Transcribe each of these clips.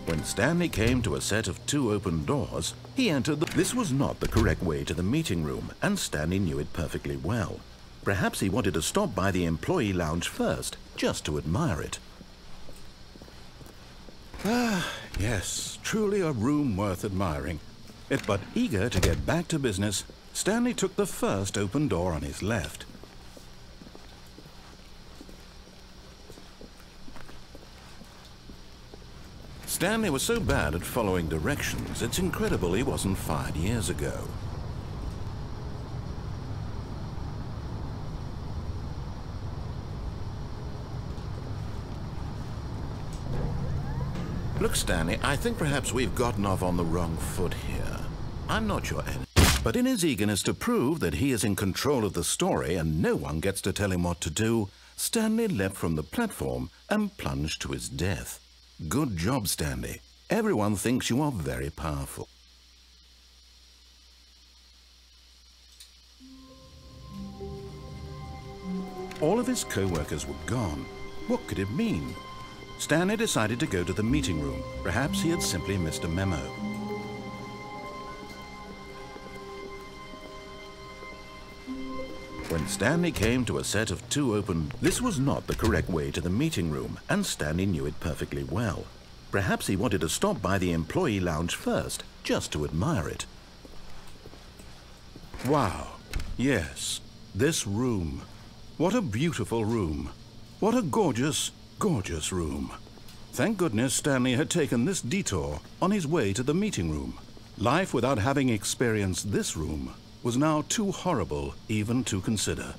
When Stanley came to a set of 2 open doors, he entered This was not the correct way to the meeting room, and Stanley knew it perfectly well. Perhaps he wanted to stop by the employee lounge first, just to admire it. Ah, yes, truly a room worth admiring. But eager to get back to business, Stanley took the first open door on his left. Stanley was so bad at following directions, it's incredible he wasn't fired years ago. Look, Stanley, I think perhaps we've gotten off on the wrong foot here. I'm not your enemy. But in his eagerness to prove that he is in control of the story and no one gets to tell him what to do, Stanley leapt from the platform and plunged to his death. Good job, Stanley. Everyone thinks you are very powerful. All of his co-workers were gone. What could it mean? Stanley decided to go to the meeting room. Perhaps he had simply missed a memo. When Stanley came to a set of 2 open... This was not the correct way to the meeting room, and Stanley knew it perfectly well. Perhaps he wanted to stop by the employee lounge first, just to admire it. Wow. Yes, this room. What a beautiful room. What a gorgeous, gorgeous room. Thank goodness Stanley had taken this detour on his way to the meeting room. Life without having experienced this room was now too horrible even to consider.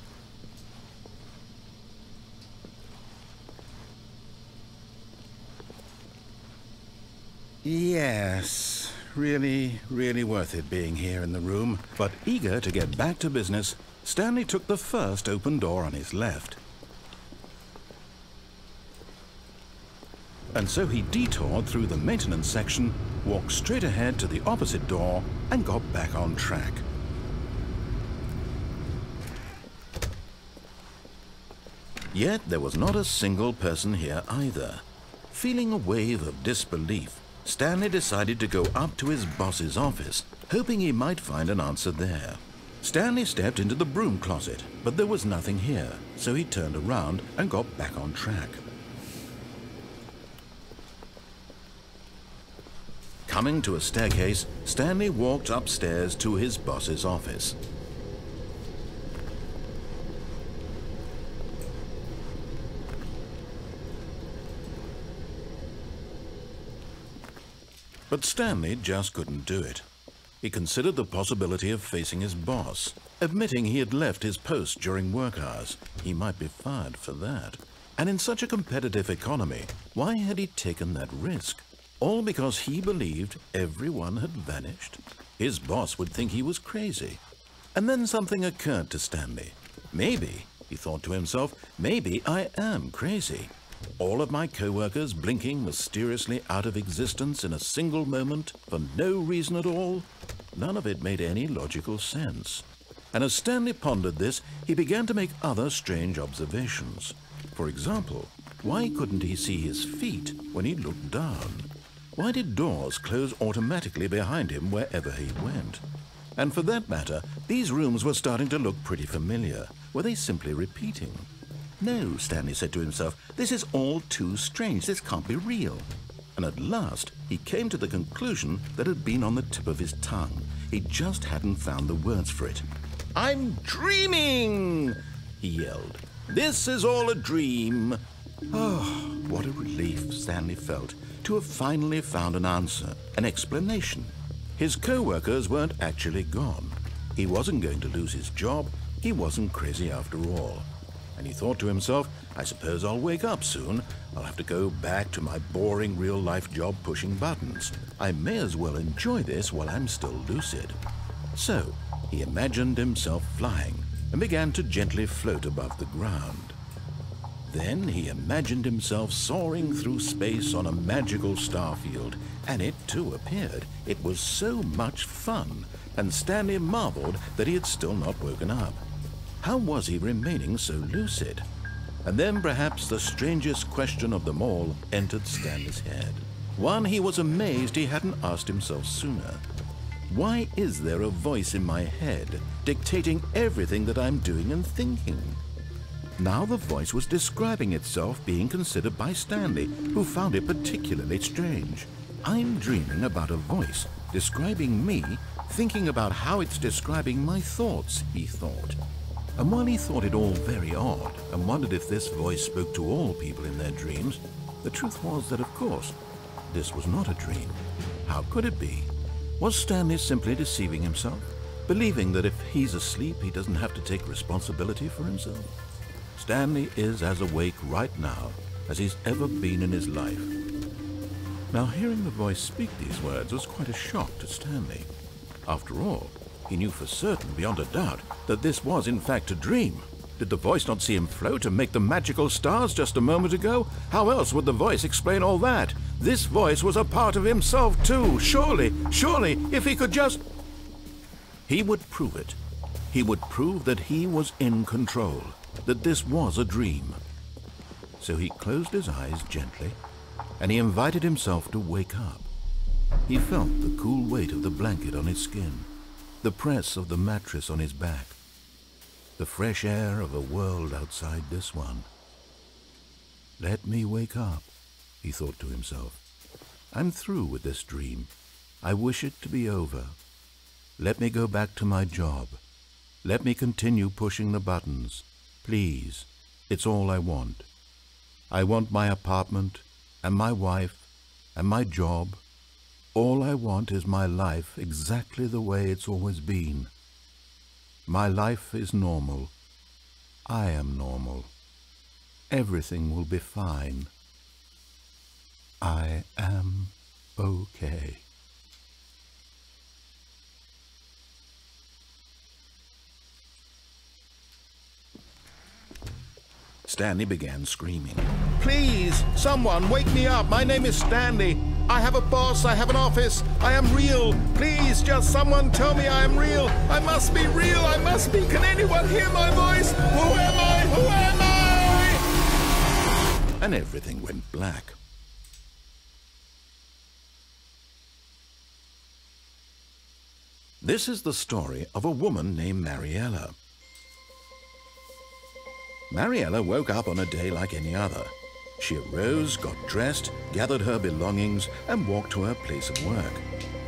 Yes, really, really worth it being here in the room. But eager to get back to business, Stanley took the first open door on his left. And so he detoured through the maintenance section, walked straight ahead to the opposite door, and got back on track. Yet there was not a single person here either. Feeling a wave of disbelief, Stanley decided to go up to his boss's office, hoping he might find an answer there. Stanley stepped into the broom closet, but there was nothing here, so he turned around and got back on track. Coming to a staircase, Stanley walked upstairs to his boss's office. But Stanley just couldn't do it. He considered the possibility of facing his boss, admitting he had left his post during work hours. He might be fired for that. And in such a competitive economy, why had he taken that risk? All because he believed everyone had vanished? His boss would think he was crazy. And then something occurred to Stanley. Maybe, he thought to himself, maybe I am crazy. All of my co-workers blinking mysteriously out of existence in a single moment for no reason at all? None of it made any logical sense. And as Stanley pondered this, he began to make other strange observations. For example, why couldn't he see his feet when he looked down? Why did doors close automatically behind him wherever he went? And for that matter, these rooms were starting to look pretty familiar. Were they simply repeating? No, Stanley said to himself, this is all too strange. This can't be real. And at last, he came to the conclusion that had been on the tip of his tongue. He just hadn't found the words for it. I'm dreaming, he yelled. This is all a dream. Oh, what a relief Stanley felt to have finally found an answer, an explanation. His co-workers weren't actually gone. He wasn't going to lose his job. He wasn't crazy after all. And he thought to himself, I suppose I'll wake up soon. I'll have to go back to my boring real-life job pushing buttons. I may as well enjoy this while I'm still lucid. So he imagined himself flying and began to gently float above the ground. Then he imagined himself soaring through space on a magical starfield, and it too appeared. It was so much fun, and Stanley marveled that he had still not woken up. How was he remaining so lucid? And then perhaps the strangest question of them all entered Stanley's head. One he was amazed he hadn't asked himself sooner. Why is there a voice in my head dictating everything that I'm doing and thinking? Now the voice was describing itself being considered by Stanley, who found it particularly strange. I'm dreaming about a voice describing me, thinking about how it's describing my thoughts, he thought. And while he thought it all very odd and wondered if this voice spoke to all people in their dreams, the truth was that, of course, this was not a dream. How could it be? Was Stanley simply deceiving himself, believing that if he's asleep, he doesn't have to take responsibility for himself? Stanley is as awake right now as he's ever been in his life. Now, hearing the voice speak these words was quite a shock to Stanley. After all, he knew for certain, beyond a doubt, that this was in fact a dream. Did the voice not see him float and make the magical stars just a moment ago? How else would the voice explain all that? This voice was a part of himself too. Surely, if he could just... He would prove it. He would prove that he was in control, that this was a dream. So he closed his eyes gently, and he invited himself to wake up. He felt the cool weight of the blanket on his skin, the press of the mattress on his back, the fresh air of a world outside this one. Let me wake up, he thought to himself. I'm through with this dream. I wish it to be over. Let me go back to my job. Let me continue pushing the buttons. Please, it's all I want. I want my apartment and my wife and my job. All I want is my life exactly the way it's always been. My life is normal. I am normal. Everything will be fine. I am okay. Stanley began screaming. Please, someone, wake me up. My name is Stanley. I have a boss. I have an office. I am real. Please, just someone tell me I am real. I must be real. I must be. Can anyone hear my voice? Who am I? Who am I? And everything went black. This is the story of a woman named Mariella. Mariella woke up on a day like any other. She arose, got dressed, gathered her belongings, and walked to her place of work.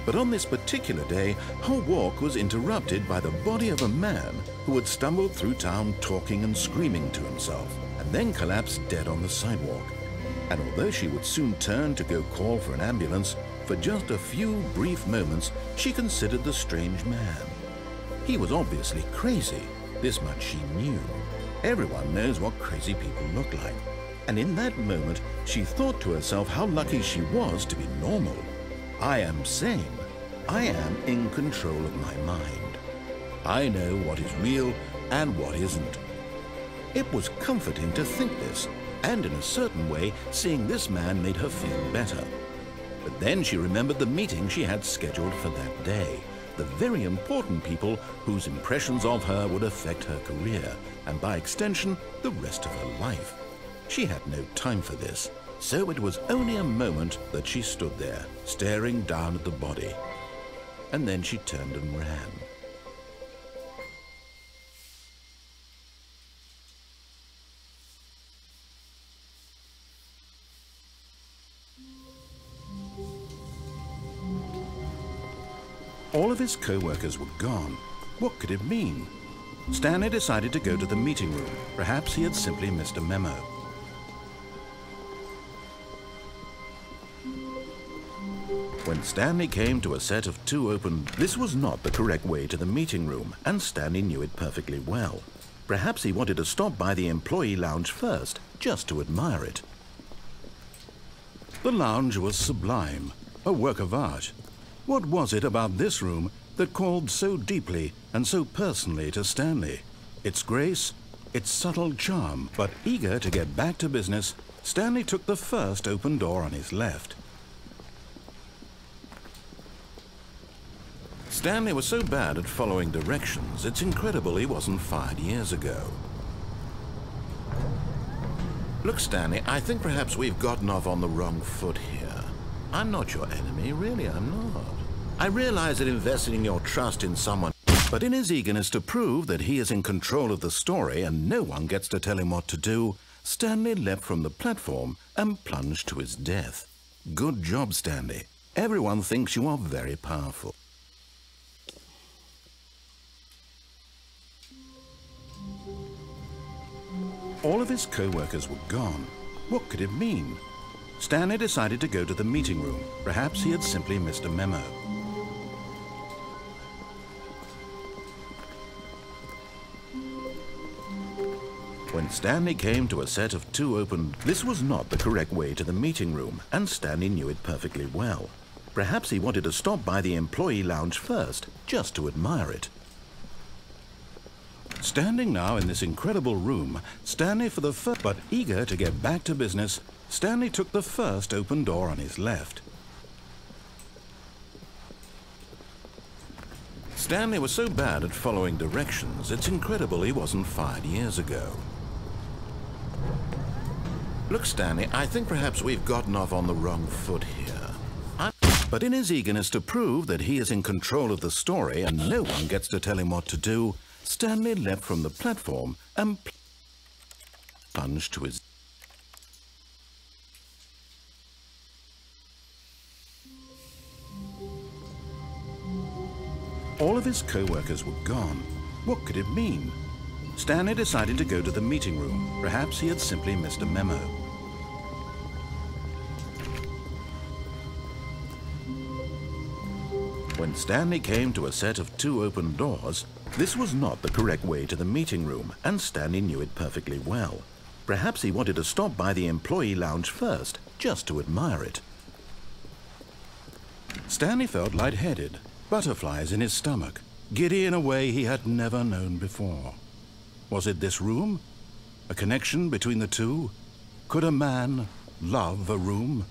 But on this particular day, her walk was interrupted by the body of a man who had stumbled through town talking and screaming to himself, and then collapsed dead on the sidewalk. And although she would soon turn to go call for an ambulance, for just a few brief moments, she considered the strange man. He was obviously crazy. This much she knew. Everyone knows what crazy people look like. And in that moment, she thought to herself how lucky she was to be normal. I am sane. I am in control of my mind. I know what is real and what isn't. It was comforting to think this, and in a certain way, seeing this man made her feel better. But then she remembered the meeting she had scheduled for that day. The very important people whose impressions of her would affect her career, and by extension, the rest of her life. She had no time for this, so it was only a moment that she stood there, staring down at the body. And then she turned and ran. All of his co-workers were gone. What could it mean? Stanley decided to go to the meeting room. Perhaps he had simply missed a memo. When Stanley came to a set of two open, this was not the correct way to the meeting room, and Stanley knew it perfectly well. Perhaps he wanted to stop by the employee lounge first, just to admire it. The lounge was sublime, a work of art. What was it about this room that called so deeply and so personally to Stanley? Its grace, its subtle charm, but eager to get back to business, Stanley took the first open door on his left. Stanley was so bad at following directions, it's incredible he wasn't fired years ago. Look, Stanley, I think perhaps we've gotten off on the wrong foot here. I'm not your enemy, really, I'm not. I realize that investing in your trust in someone, but in his eagerness to prove that he is in control of the story and no one gets to tell him what to do, Stanley leapt from the platform and plunged to his death. Good job, Stanley. Everyone thinks you are very powerful. All of his co-workers were gone. What could it mean? Stanley decided to go to the meeting room. Perhaps he had simply missed a memo. When Stanley came to a set of 2 open, this was not the correct way to the meeting room, and Stanley knew it perfectly well. Perhaps he wanted to stop by the employee lounge first, just to admire it. Standing now in this incredible room, Stanley for the first, but eager to get back to business, Stanley took the first open door on his left. Stanley was so bad at following directions, it's incredible he wasn't fired years ago. Look, Stanley, I think perhaps we've gotten off on the wrong foot here. But in his eagerness to prove that he is in control of the story and no one gets to tell him what to do, Stanley leapt from the platform and plunged to his... All of his co-workers were gone. What could it mean? Stanley decided to go to the meeting room. Perhaps he had simply missed a memo. When Stanley came to a set of 2 open doors, this was not the correct way to the meeting room, and Stanley knew it perfectly well. Perhaps he wanted to stop by the employee lounge first, just to admire it. Stanley felt lightheaded, butterflies in his stomach, giddy in a way he had never known before. Was it this room? A connection between the two? Could a man love a room?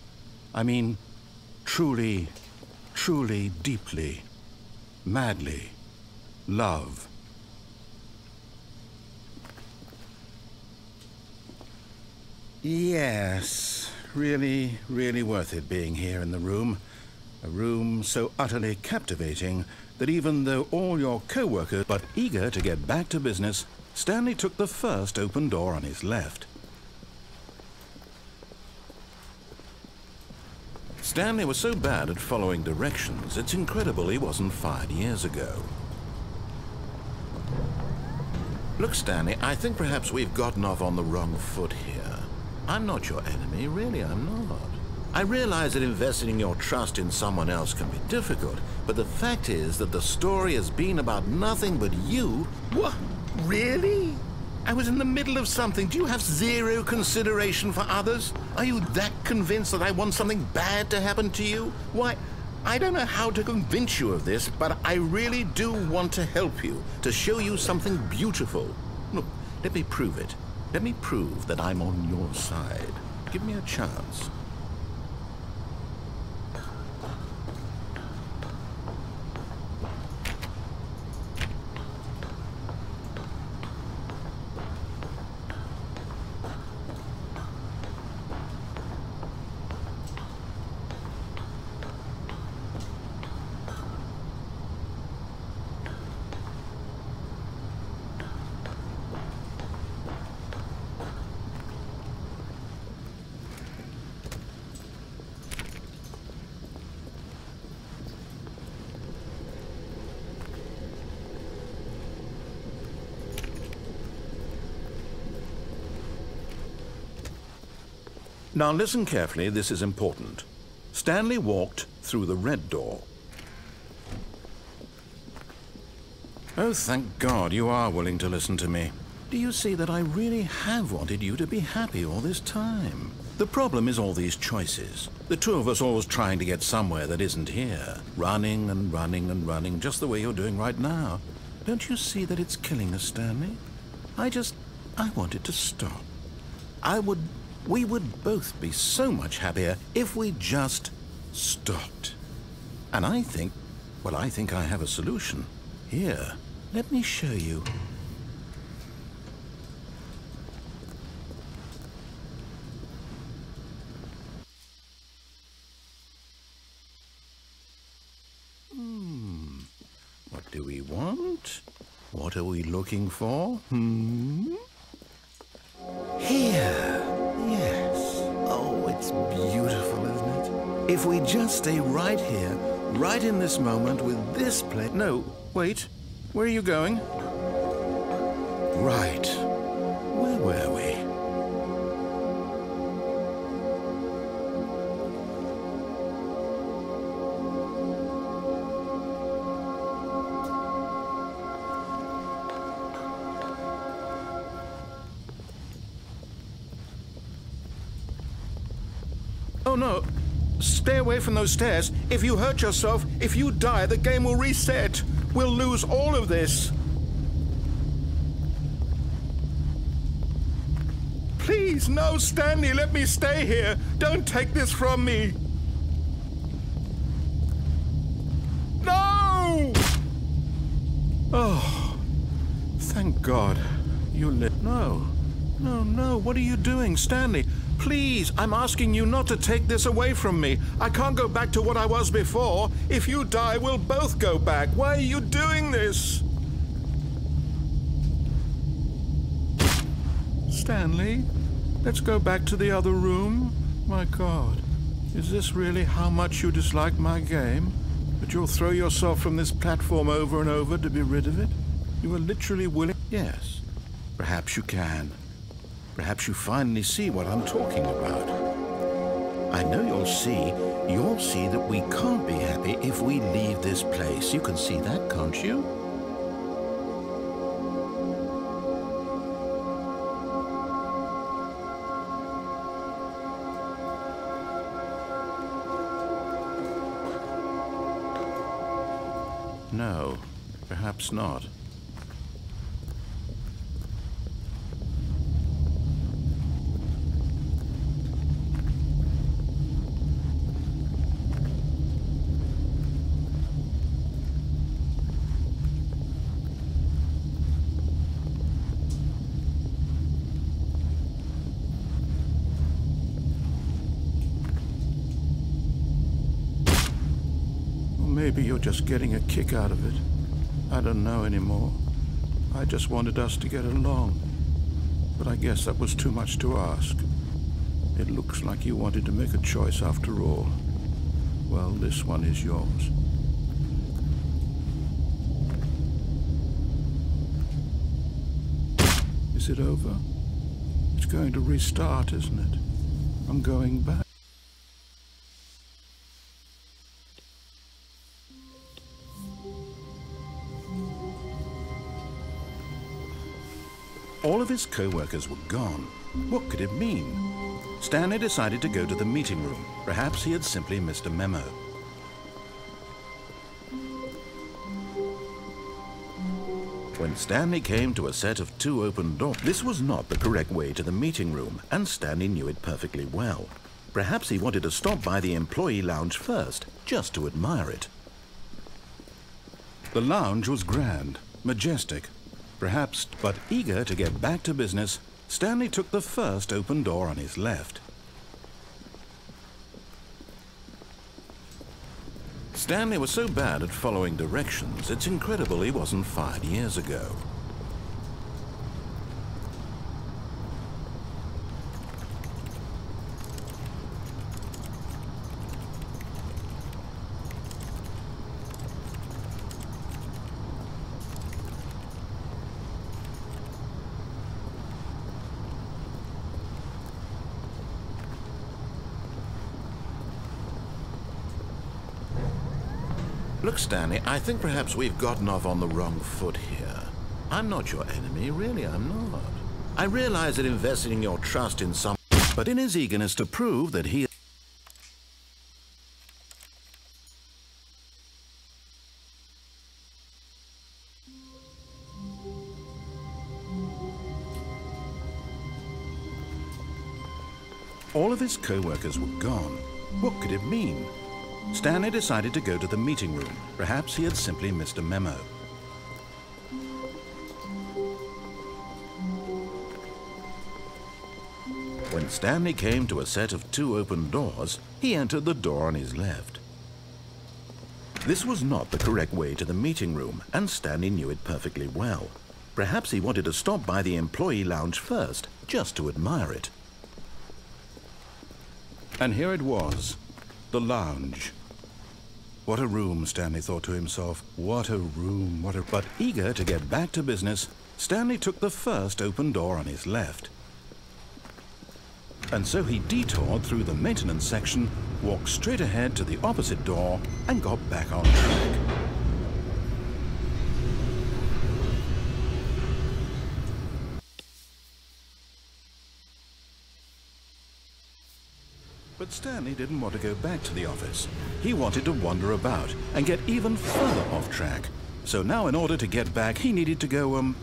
I mean, truly, truly, deeply, madly love. Yes, really, really worth it being here in the room. A room so utterly captivating that even though all your co-workers, but eager to get back to business, Stanley took the first open door on his left. Stanley was so bad at following directions, it's incredible he wasn't fired years ago. Look, Stanley, I think perhaps we've gotten off on the wrong foot here. I'm not your enemy, really, I'm not. I realize that investing in your trust in someone else can be difficult, but the fact is that the story has been about nothing but you. What? Really? I was in the middle of something. Do you have zero consideration for others? Are you that convinced that I want something bad to happen to you? Why, I don't know how to convince you of this, but I really do want to help you, to show you something beautiful. Look, let me prove it. Let me prove that I'm on your side. Give me a chance. Now listen carefully, this is important. Stanley walked through the red door. Oh, thank God you are willing to listen to me. Do you see that I really have wanted you to be happy all this time? The problem is all these choices. The two of us always trying to get somewhere that isn't here. Running and running and running, just the way you're doing right now. Don't you see that it's killing us, Stanley? I just I wanted to stop. We would both be so much happier if we just stopped. And I think I have a solution. Here, let me show you. What do we want? What are we looking for? Here. Yes. Oh, it's beautiful, isn't it? If we just stay right here, right in this moment with this plate... No, wait. Where are you going? Right. Where were we? Oh, no. Stay away from those stairs. If you hurt yourself, if you die, the game will reset. We'll lose all of this. Please, no, Stanley, let me stay here. Don't take this from me. No! Oh, thank God. You lit. No. No, no, what are you doing, Stanley? Please, I'm asking you not to take this away from me. I can't go back to what I was before. If you die, we'll both go back. Why are you doing this? Stanley, let's go back to the other room. My God, is this really how much you dislike my game? That you'll throw yourself from this platform over and over to be rid of it? You are literally willing... Yes, perhaps you can. Perhaps you finally see what I'm talking about. I know you'll see that we can't be happy if we leave this place. You can see that, can't you? No, perhaps not. Maybe you're just getting a kick out of it. I don't know anymore. I just wanted us to get along. But I guess that was too much to ask. It looks like you wanted to make a choice after all. Well, this one is yours. Is it over? It's going to restart, isn't it? I'm going back. All of his co-workers were gone. What could it mean? Stanley decided to go to the meeting room. Perhaps he had simply missed a memo. When Stanley came to a set of 2 open doors, this was not the correct way to the meeting room, and Stanley knew it perfectly well. Perhaps he wanted to stop by the employee lounge first, just to admire it. The lounge was grand, majestic. Perhaps, but eager to get back to business, Stanley took the first open door on his left. Stanley was so bad at following directions, it's incredible he wasn't fired years ago. Look, Stanley, I think perhaps we've gotten off on the wrong foot here. I'm not your enemy, really, I'm not. I realize that investing your trust in some... But in his eagerness to prove that he... All of his co-workers were gone. What could it mean? Stanley decided to go to the meeting room. Perhaps he had simply missed a memo. When Stanley came to a set of 2 open doors, he entered the door on his left. This was not the correct way to the meeting room, and Stanley knew it perfectly well. Perhaps he wanted to stop by the employee lounge first, just to admire it. And here it was, the lounge. What a room, Stanley thought to himself. What a room, what a... But eager to get back to business, Stanley took the first open door on his left. And so he detoured through the maintenance section, walked straight ahead to the opposite door, and got back on track. But Stanley didn't want to go back to the office. He wanted to wander about and get even further off track. So now in order to get back, he needed to go,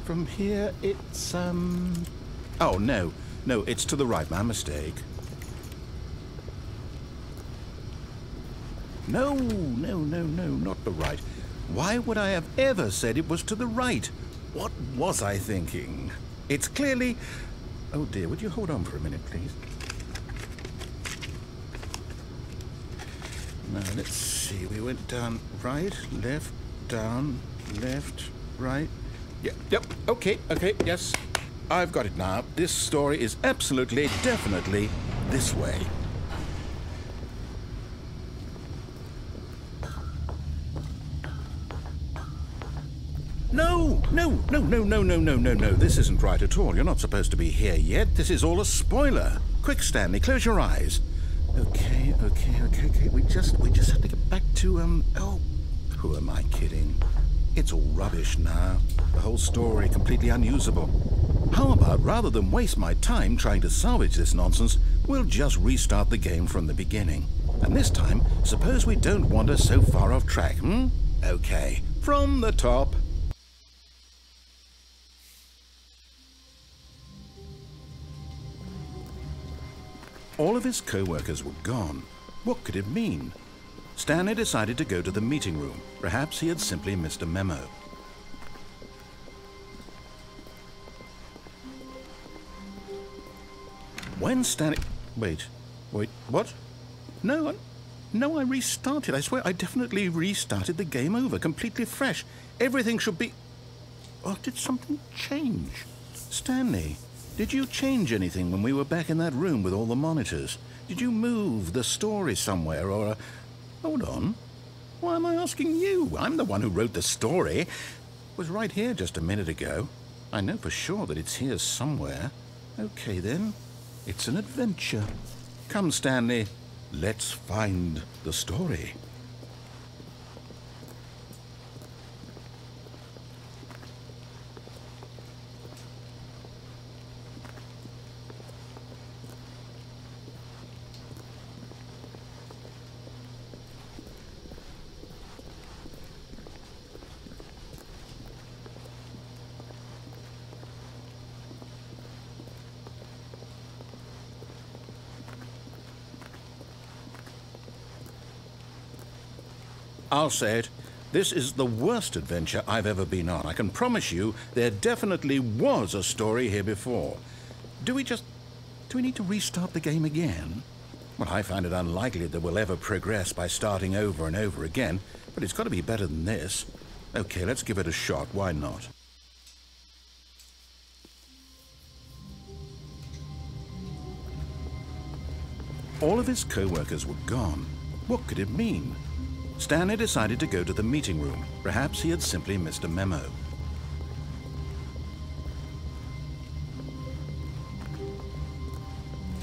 from here, it's, oh, no, it's to the right, my mistake. No, not the right. Why would I have ever said it was to the right? What was I thinking? It's clearly... Oh dear, would you hold on for a minute, please? Now, let's see, we went down right, left, down, left, right. Yep, okay, yes. I've got it now. This story is absolutely, definitely this way. No. This isn't right at all. You're not supposed to be here yet. This is all a spoiler. Quick, Stanley, close your eyes. Okay. We just have to get back to, oh, who am I kidding? It's all rubbish now. The whole story completely unusable. How about, rather than waste my time trying to salvage this nonsense, we'll just restart the game from the beginning. And this time, suppose we don't wander so far off track, Okay, from the top. All of his co-workers were gone. What could it mean? Stanley decided to go to the meeting room. Perhaps he had simply missed a memo. When Stanley... Wait, what? No, I restarted. I swear, I definitely restarted the game over, completely fresh. Everything should be... Oh, did something change? Stanley, did you change anything when we were back in that room with all the monitors? Did you move the story somewhere, or... Hold on. Why am I asking you? I'm the one who wrote the story. It was right here just a minute ago. I know for sure that it's here somewhere. Okay, then. It's an adventure. Come, Stanley. Let's find the story. I'll say it. This is the worst adventure I've ever been on. I can promise you there definitely was a story here before. Do we need to restart the game again? Well, I find it unlikely that we'll ever progress by starting over and over again, but it's got to be better than this. Okay, let's give it a shot. Why not? All of his co-workers were gone. What could it mean? Stanley decided to go to the meeting room. Perhaps he had simply missed a memo.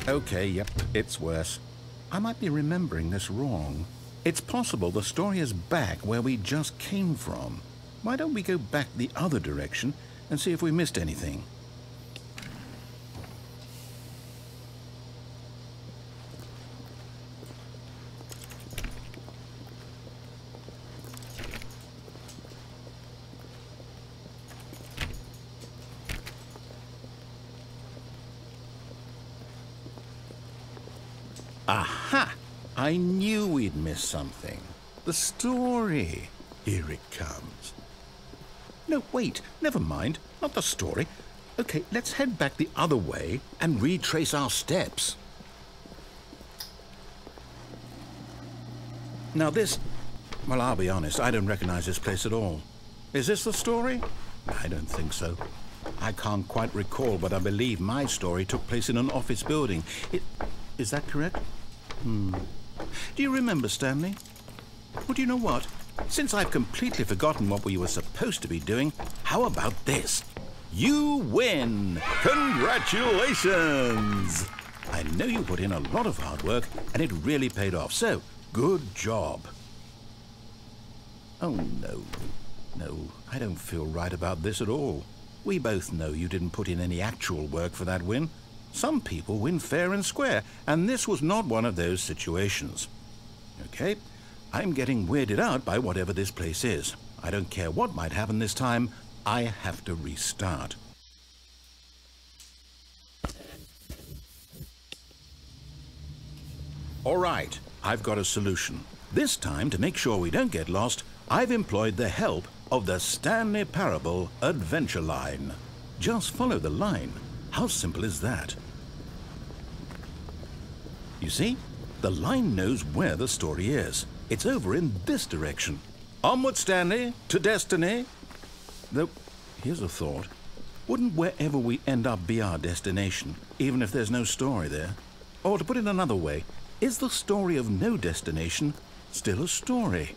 Okay, yep, it's worse. I might be remembering this wrong. It's possible the story is back where we just came from. Why don't we go back the other direction and see if we missed anything? I knew we'd miss something. The story. Here it comes. No, wait, never mind. Not the story. Okay, let's head back the other way and retrace our steps. Now this... Well, I'll be honest, I don't recognize this place at all. Is this the story? I don't think so. I can't quite recall, but I believe my story took place in an office building. Is that correct? Do you remember, Stanley? Well, do you know what? Since I've completely forgotten what we were supposed to be doing, how about this? You win! Congratulations! I know you put in a lot of hard work, and it really paid off, so good job. Oh, no. No, I don't feel right about this at all. We both know you didn't put in any actual work for that win. Some people win fair and square, and this was not one of those situations. Okay, I'm getting weirded out by whatever this place is. I don't care what might happen this time. I have to restart. All right, I've got a solution. This time, to make sure we don't get lost, I've employed the help of the Stanley Parable adventure line. Just follow the line. How simple is that? You see, the line knows where the story is. It's over in this direction. Onward, Stanley, to destiny. Though, here's a thought. Wouldn't wherever we end up be our destination, even if there's no story there? Or to put it another way, is the story of no destination still a story?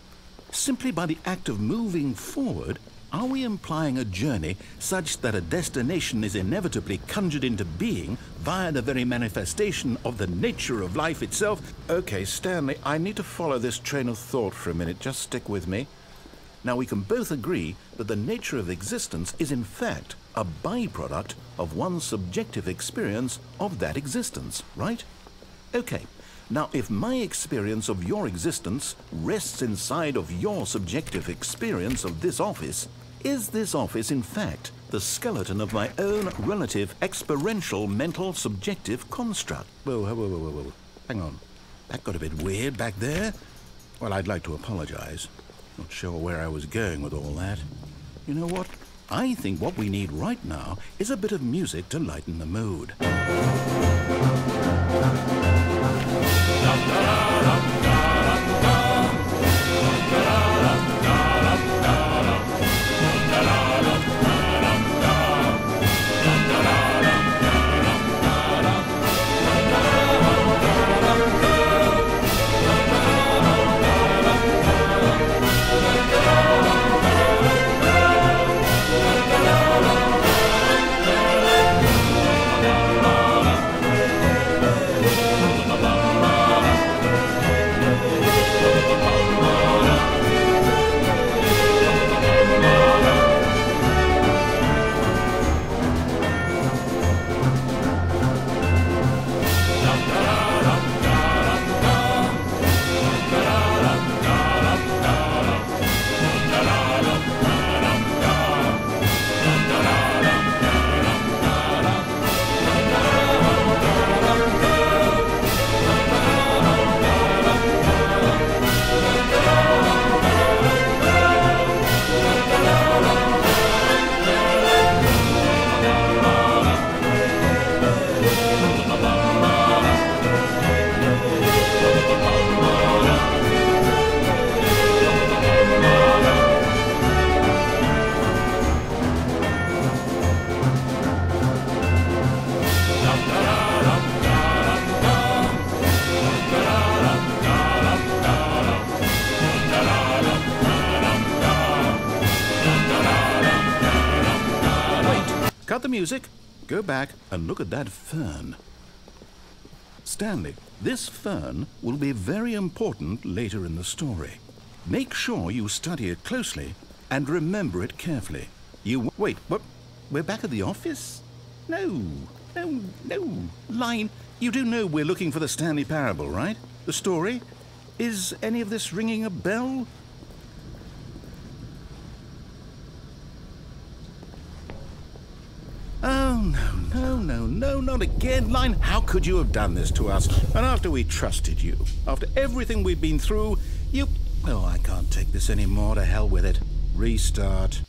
Simply by the act of moving forward, are we implying a journey such that a destination is inevitably conjured into being via the very manifestation of the nature of life itself? Okay, Stanley, I need to follow this train of thought for a minute. Just stick with me. Now, we can both agree that the nature of existence is in fact a byproduct of one's subjective experience of that existence, right? Okay. Now, if my experience of your existence rests inside of your subjective experience of this office, is this office, in fact, the skeleton of my own relative experiential mental subjective construct? Whoa. Hang on. That got a bit weird back there. Well, I'd like to apologize. Not sure where I was going with all that. You know what? I think what we need right now is a bit of music to lighten the mood. Cut the music, go back and look at that fern. Stanley, this fern will be very important later in the story. Make sure you study it closely and remember it carefully. Wait, what? We're back at the office? No. Line, you do know we're looking for the Stanley Parable, right? The story? Is any of this ringing a bell? Oh, No, no, no, not again. Line, how could you have done this to us? And after we trusted you, after everything we've been through, you... Oh, I can't take this anymore. To hell with it. Restart.